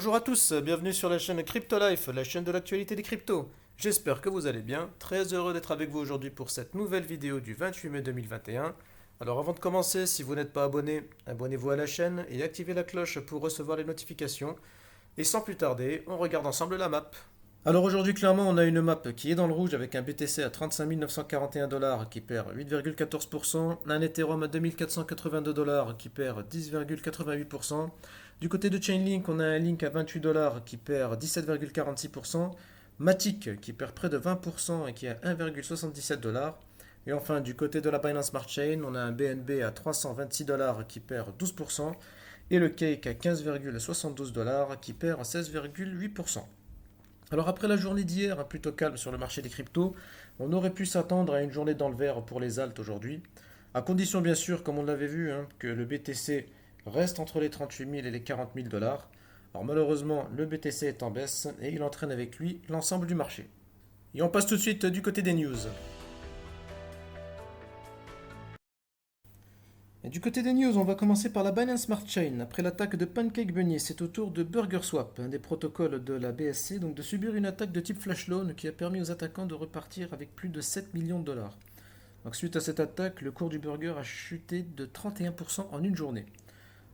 Bonjour à tous, bienvenue sur la chaîne Crypto Life, la chaîne de l'actualité des cryptos. J'espère que vous allez bien, très heureux d'être avec vous aujourd'hui pour cette nouvelle vidéo du 28 mai 2021. Alors avant de commencer, si vous n'êtes pas abonné, abonnez-vous à la chaîne et activez la cloche pour recevoir les notifications. Et sans plus tarder, on regarde ensemble la map. Alors aujourd'hui, clairement, on a une map qui est dans le rouge avec un BTC à 35 941 dollars qui perd 8,14%, un Ethereum à 2482 dollars qui perd 10,88%. Du côté de Chainlink, on a un Link à 28 dollars qui perd 17,46%, Matic qui perd près de 20% et qui est à 1,77 dollars. Et enfin, du côté de la Binance Smart Chain, on a un BNB à 326 dollars qui perd 12% et le Cake à 15,72 dollars qui perd 16,8%. Alors après la journée d'hier, plutôt calme sur le marché des cryptos, on aurait pu s'attendre à une journée dans le vert pour les alts aujourd'hui, à condition bien sûr, comme on l'avait vu, que le BTC reste entre les 38 000 et les 40 000 dollars. Alors malheureusement, le BTC est en baisse et il entraîne avec lui l'ensemble du marché. Et on passe tout de suite du côté des news. Et du côté des news, on va commencer par la Binance Smart Chain. Après l'attaque de Pancake Bunny, c'est au tour de BurgerSwap, un des protocoles de la BSC, donc de subir une attaque de type flash loan qui a permis aux attaquants de repartir avec plus de 7 millions de dollars. Donc suite à cette attaque, le cours du burger a chuté de 31% en une journée.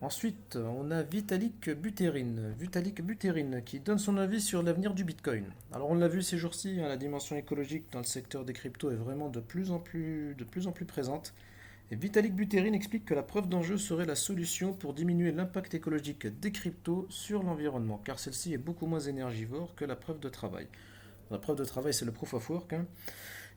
Ensuite, on a Vitalik Buterin qui donne son avis sur l'avenir du Bitcoin. Alors on l'a vu ces jours-ci, la dimension écologique dans le secteur des cryptos est vraiment de plus en plus présente. Et Vitalik Buterin explique que la preuve d'enjeu serait la solution pour diminuer l'impact écologique des cryptos sur l'environnement, car celle-ci est beaucoup moins énergivore que la preuve de travail. La preuve de travail, c'est le proof of work,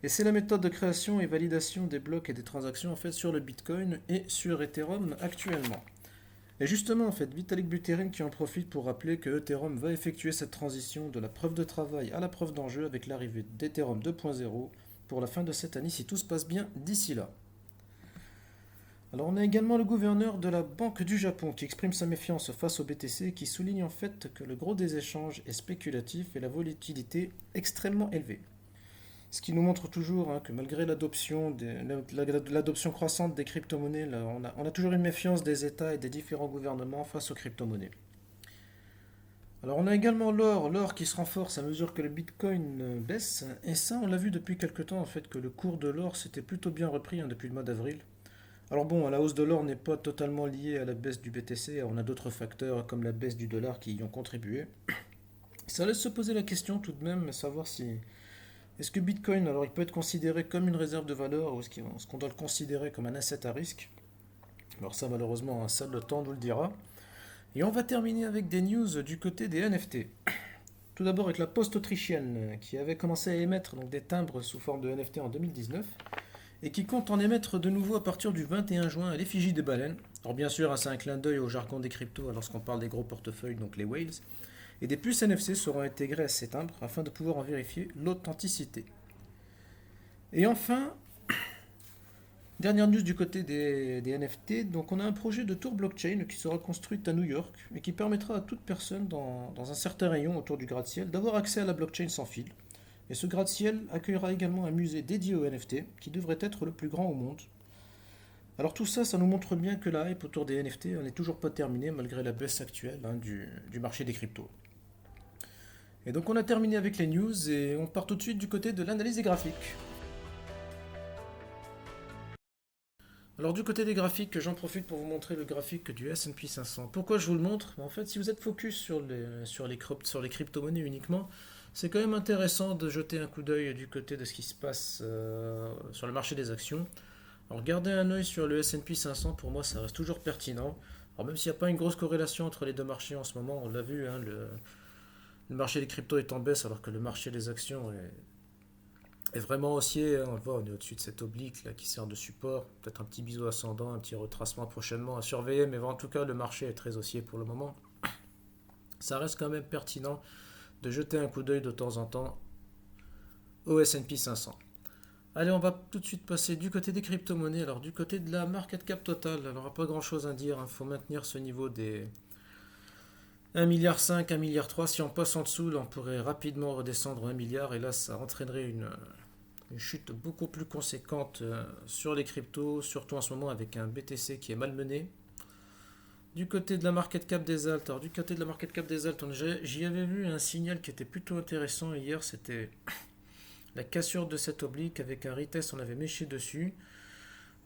et c'est la méthode de création et validation des blocs et des transactions en fait sur le Bitcoin et sur Ethereum actuellement. Et justement, en fait, Vitalik Buterin qui en profite pour rappeler que Ethereum va effectuer cette transition de la preuve de travail à la preuve d'enjeu avec l'arrivée d'Ethereum 2.0 pour la fin de cette année si tout se passe bien d'ici là. Alors on a également le gouverneur de la Banque du Japon qui exprime sa méfiance face au BTC et qui souligne en fait que le gros des échanges est spéculatif et la volatilité extrêmement élevée. Ce qui nous montre toujours que malgré l'adoption croissante des crypto-monnaies, là, on a toujours une méfiance des États et des différents gouvernements face aux crypto-monnaies. Alors on a également l'or qui se renforce à mesure que le Bitcoin baisse, et ça on l'a vu depuis quelque temps en fait que le cours de l'or s'était plutôt bien repris depuis le mois d'avril. Alors bon, la hausse de l'or n'est pas totalement liée à la baisse du BTC, on a d'autres facteurs comme la baisse du dollar qui y ont contribué. Ça laisse se poser la question tout de même, savoir si est-ce que Bitcoin, alors il peut être considéré comme une réserve de valeur ou est-ce qu'on doit le considérer comme un asset à risque? Alors ça malheureusement, seul le temps nous le dira. Et on va terminer avec des news du côté des NFT. Tout d'abord avec la Poste autrichienne qui avait commencé à émettre donc, des timbres sous forme de NFT en 2019 et qui compte en émettre de nouveau à partir du 21 juin à l'effigie des baleines. Alors bien sûr, c'est un clin d'œil au jargon des cryptos lorsqu'on parle des gros portefeuilles, donc les whales. Et des puces NFC seront intégrées à ces timbres afin de pouvoir en vérifier l'authenticité. Et enfin, dernière news du côté des NFT, donc on a un projet de tour blockchain qui sera construite à New York et qui permettra à toute personne dans un certain rayon autour du gratte-ciel d'avoir accès à la blockchain sans fil. Et ce gratte-ciel accueillera également un musée dédié aux NFT qui devrait être le plus grand au monde. Alors tout ça, ça nous montre bien que la hype autour des NFT n'est toujours pas terminée malgré la baisse actuelle du marché des cryptos. Et donc on a terminé avec les news et on part tout de suite du côté de l'analyse des graphiques. Alors du côté des graphiques, j'en profite pour vous montrer le graphique du S&P 500. Pourquoi je vous le montre? En fait, si vous êtes focus sur les crypto-monnaies uniquement, c'est quand même intéressant de jeter un coup d'œil du côté de ce qui se passe sur le marché des actions. Alors garder un œil sur le S&P 500, pour moi, ça reste toujours pertinent. Alors même s'il n'y a pas une grosse corrélation entre les deux marchés en ce moment, on l'a vu, le marché des cryptos est en baisse alors que le marché des actions est vraiment haussier. On le voit, on est au-dessus de cette oblique là, qui sert de support. Peut-être un petit biseau ascendant, un petit retracement prochainement à surveiller, mais en tout cas, le marché est très haussier pour le moment. Ça reste quand même pertinent de jeter un coup d'œil de temps en temps au S&P 500. Allez, on va tout de suite passer du côté des crypto-monnaies. Alors, du côté de la market cap totale, alors, il n'y a pas grand-chose à dire. Il faut maintenir ce niveau des 1,5 milliard, 1,3 milliard. Si on passe en dessous, là, on pourrait rapidement redescendre à 1 milliard. Et là, ça entraînerait une chute beaucoup plus conséquente sur les cryptos, surtout en ce moment avec un BTC qui est malmené. Du côté de la market cap des alts, alors du côté de la market cap des alts, j'y avais vu un signal qui était plutôt intéressant hier, c'était la cassure de cette oblique avec un retest, on avait méché dessus.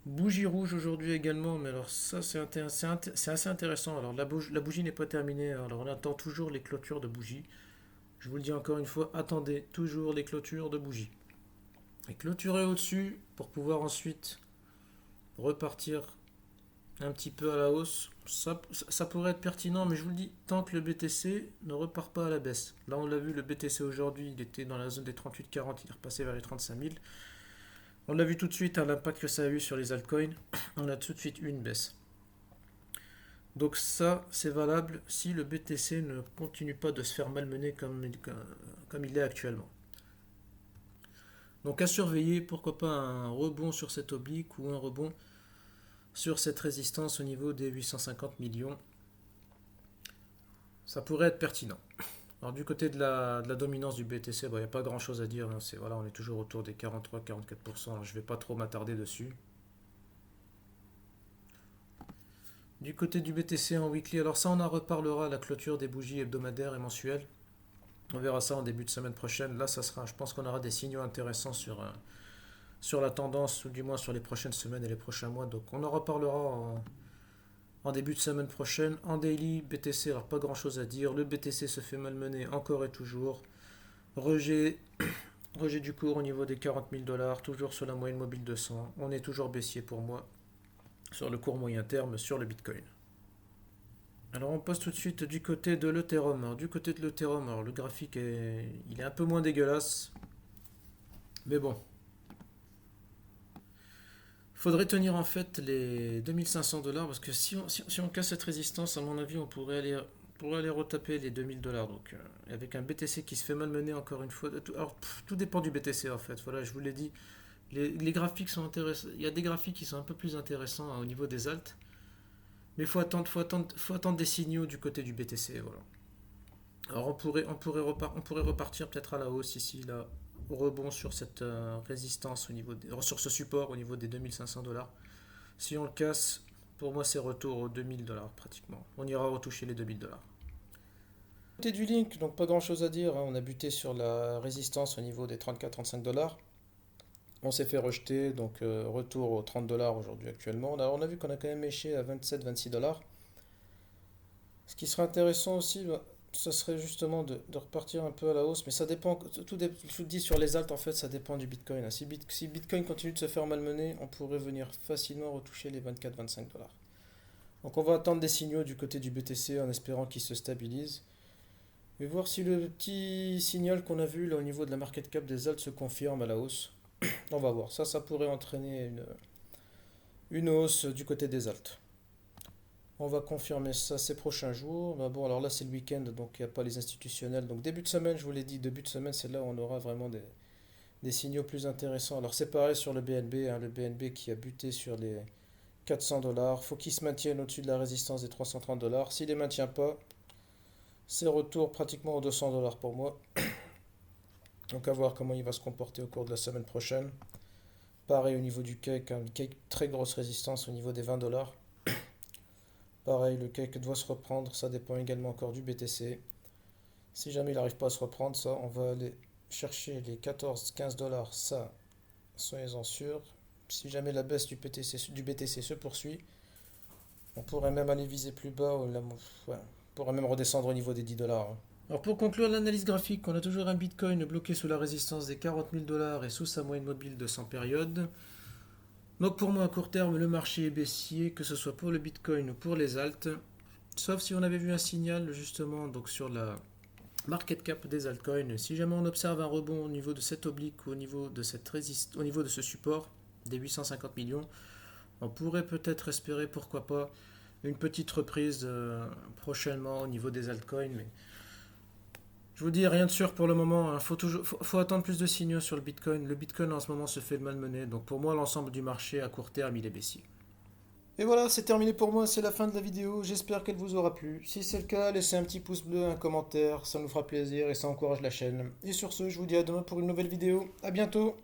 Bougie rouge aujourd'hui également, mais alors ça c'est assez intéressant. Alors la bougie n'est pas terminée, alors on attend toujours les clôtures de bougie. Je vous le dis encore une fois, attendez toujours les clôtures de bougie. Et clôturer au-dessus pour pouvoir ensuite repartir un petit peu à la hausse. Ça pourrait être pertinent, mais je vous le dis, tant que le BTC ne repart pas à la baisse. Là, on l'a vu, le BTC aujourd'hui, il était dans la zone des 38-40, il est repassé vers les 35 000. On l'a vu tout de suite, hein, l'impact que ça a eu sur les altcoins. On a tout de suite eu une baisse. Donc ça, c'est valable si le BTC ne continue pas de se faire malmener comme il est actuellement. Donc à surveiller, pourquoi pas un rebond sur cette oblique ou un rebond sur cette résistance au niveau des 850 millions. Ça pourrait être pertinent. Alors du côté de la dominance du BTC, il n'y a pas grand chose à dire. Hein. Voilà, on est toujours autour des 43-44%. Je ne vais pas trop m'attarder dessus. Du côté du BTC en weekly, alors ça on en reparlera à la clôture des bougies hebdomadaires et mensuelles. On verra ça en début de semaine prochaine. Là, je pense qu'on aura des signaux intéressants sur la tendance, ou du moins sur les prochaines semaines et les prochains mois. Donc on en reparlera en début de semaine prochaine. En daily, BTC, alors pas grand chose à dire. Le BTC se fait malmener encore et toujours. Rejet du cours au niveau des 40 000 $, toujours sur la moyenne mobile 200. On est toujours baissier pour moi sur le court moyen terme sur le Bitcoin. Alors on passe tout de suite du côté de l'Ethereum. Alors du côté de l'Ethereum, alors le graphique il est un peu moins dégueulasse. Mais bon. Faudrait tenir en fait les 2500 $, parce que si on casse cette résistance, à mon avis, on pourrait aller retaper les 2000 $. Donc avec un BTC qui se fait malmener encore une fois. Alors tout dépend du BTC en fait. Voilà, je vous l'ai dit. Les graphiques sont intéressants. Il y a des graphiques qui sont un peu plus intéressants hein, au niveau des alts. Mais faut attendre des signaux du côté du BTC. Voilà. Alors on pourrait repartir peut-être à la hausse ici, là, au rebond sur cette résistance sur ce support au niveau des 2500 $. Si on le casse, pour moi c'est retour aux 2000 $ pratiquement. On ira retoucher les 2000 $. Côté du link, donc pas grand chose à dire. Hein. On a buté sur la résistance au niveau des 34-35 $. On s'est fait rejeter, donc retour aux 30 $ aujourd'hui actuellement. Alors, on a vu qu'on a quand même éché à 27-26 $. Ce qui serait intéressant aussi, ce serait justement de repartir un peu à la hausse, mais ça dépend, je vous dis sur les alts en fait, ça dépend du Bitcoin. Hein. Si Bitcoin continue de se faire malmener, on pourrait venir facilement retoucher les 24-25 $. Donc on va attendre des signaux du côté du BTC en espérant qu'il se stabilise. Et voir si le petit signal qu'on a vu là au niveau de la market cap des alts se confirme à la hausse. On va voir, ça pourrait entraîner une hausse du côté des alts. On va confirmer ça ces prochains jours. Ben bon, alors là c'est le week-end, donc il n'y a pas les institutionnels. Donc début de semaine, je vous l'ai dit, début de semaine, c'est là où on aura vraiment des signaux plus intéressants. Alors c'est pareil sur le BNB, hein, le BNB qui a buté sur les 400 $. Faut qu'il se maintienne au-dessus de la résistance des 330 $. S'il ne les maintient pas, c'est retour pratiquement aux 200 $ pour moi. Donc à voir comment il va se comporter au cours de la semaine prochaine. Pareil au niveau du cake, hein, le cake très grosse résistance au niveau des 20 $. Pareil, le cake doit se reprendre, ça dépend également encore du BTC. Si jamais il n'arrive pas à se reprendre, ça, on va aller chercher les 14-15 $, ça, soyez-en sûrs. Si jamais la baisse du BTC se poursuit, on pourrait même aller viser plus bas, on pourrait même redescendre au niveau des 10 $. Hein. Alors pour conclure l'analyse graphique, on a toujours un Bitcoin bloqué sous la résistance des 40 000 $ et sous sa moyenne mobile de 100 périodes. Donc pour moi à court terme le marché est baissier, que ce soit pour le Bitcoin ou pour les alts, sauf si on avait vu un signal justement donc sur la market cap des altcoins. Si jamais on observe un rebond au niveau de cette oblique, au niveau de ce support des 850 millions, on pourrait peut-être espérer pourquoi pas une petite reprise prochainement au niveau des altcoins, mais je vous dis rien de sûr pour le moment. Faut attendre plus de signaux sur le Bitcoin. Le Bitcoin en ce moment se fait malmener. Donc pour moi, l'ensemble du marché à court terme, il est baissier. Et voilà, c'est terminé pour moi. C'est la fin de la vidéo. J'espère qu'elle vous aura plu. Si c'est le cas, laissez un petit pouce bleu, un commentaire. Ça nous fera plaisir et ça encourage la chaîne. Et sur ce, je vous dis à demain pour une nouvelle vidéo. À bientôt.